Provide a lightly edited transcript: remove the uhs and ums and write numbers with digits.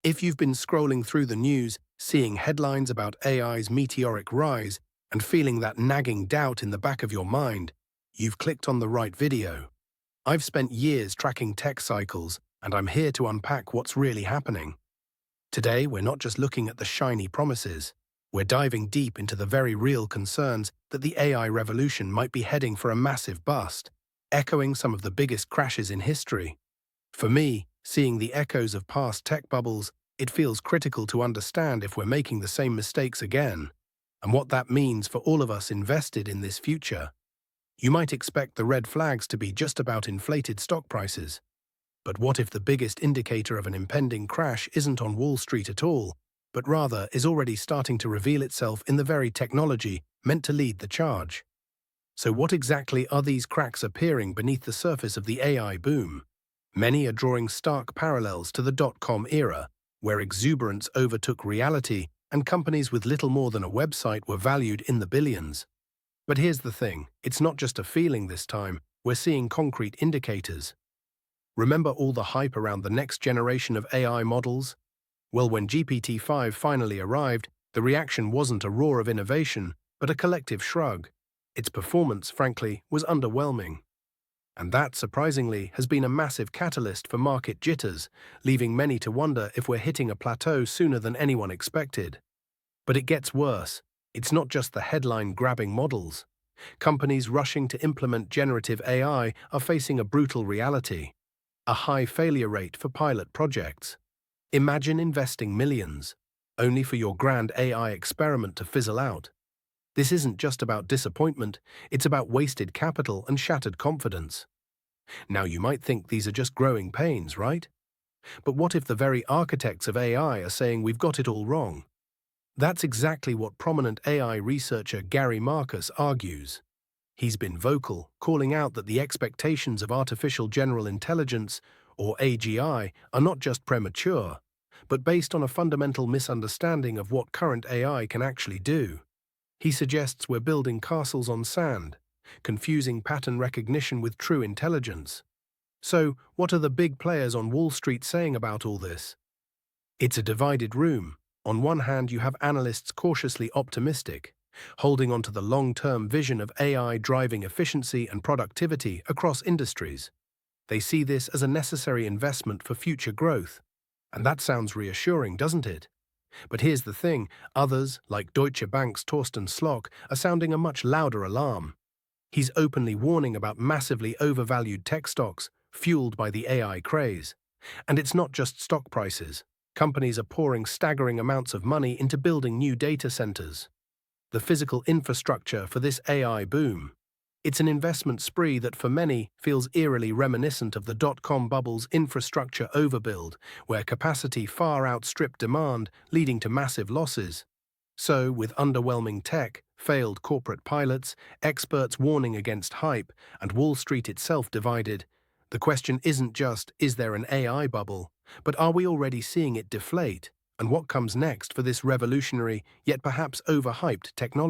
If you've been scrolling through the news, seeing headlines about AI's meteoric rise, and feeling that nagging doubt in the back of your mind, you've clicked on the right video. I've spent years tracking tech cycles, and I'm here to unpack what's really happening. Today, we're not just looking at the shiny promises. We're diving deep into the very real concerns that the AI revolution might be heading for a massive bust, echoing some of the biggest crashes in history. For me, seeing the echoes of past tech bubbles, it feels critical to understand if we're making the same mistakes again, and what that means for all of us invested in this future. You might expect the red flags to be just about inflated stock prices. But what if the biggest indicator of an impending crash isn't on Wall Street at all, but rather is already starting to reveal itself in the very technology meant to lead the charge? So what exactly are these cracks appearing beneath the surface of the AI boom? Many are drawing stark parallels to the dot-com era, where exuberance overtook reality and companies with little more than a website were valued in the billions. But here's the thing, it's not just a feeling this time, we're seeing concrete indicators. Remember all the hype around the next generation of AI models? Well, when GPT-5 finally arrived, the reaction wasn't a roar of innovation, but a collective shrug. Its performance, frankly, was underwhelming. And that, surprisingly, has been a massive catalyst for market jitters, leaving many to wonder if we're hitting a plateau sooner than anyone expected. But it gets worse. It's not just the headline-grabbing models. Companies rushing to implement generative AI are facing a brutal reality: a high failure rate for pilot projects. Imagine investing millions, only for your grand AI experiment to fizzle out. This isn't just about disappointment, it's about wasted capital and shattered confidence. Now you might think these are just growing pains, right? But what if the very architects of AI are saying we've got it all wrong? That's exactly what prominent AI researcher Gary Marcus argues. He's been vocal, calling out that the expectations of artificial general intelligence, or AGI, are not just premature, but based on a fundamental misunderstanding of what current AI can actually do. He suggests we're building castles on sand, confusing pattern recognition with true intelligence. So, what are the big players on Wall Street saying about all this? It's a divided room. On one hand, you have analysts cautiously optimistic, holding on to the long-term vision of AI driving efficiency and productivity across industries. They see this as a necessary investment for future growth. And that sounds reassuring, doesn't it? But here's the thing, others, like Deutsche Bank's Thorsten Slock, are sounding a much louder alarm. He's openly warning about massively overvalued tech stocks, fueled by the AI craze. And it's not just stock prices. Companies are pouring staggering amounts of money into building new data centers, the physical infrastructure for this AI boom. It's an investment spree that for many feels eerily reminiscent of the dot-com bubble's infrastructure overbuild, where capacity far outstripped demand, leading to massive losses. So, with underwhelming tech, failed corporate pilots, experts warning against hype, and Wall Street itself divided, the question isn't just, is there an AI bubble, but are we already seeing it deflate? And what comes next for this revolutionary, yet perhaps overhyped technology?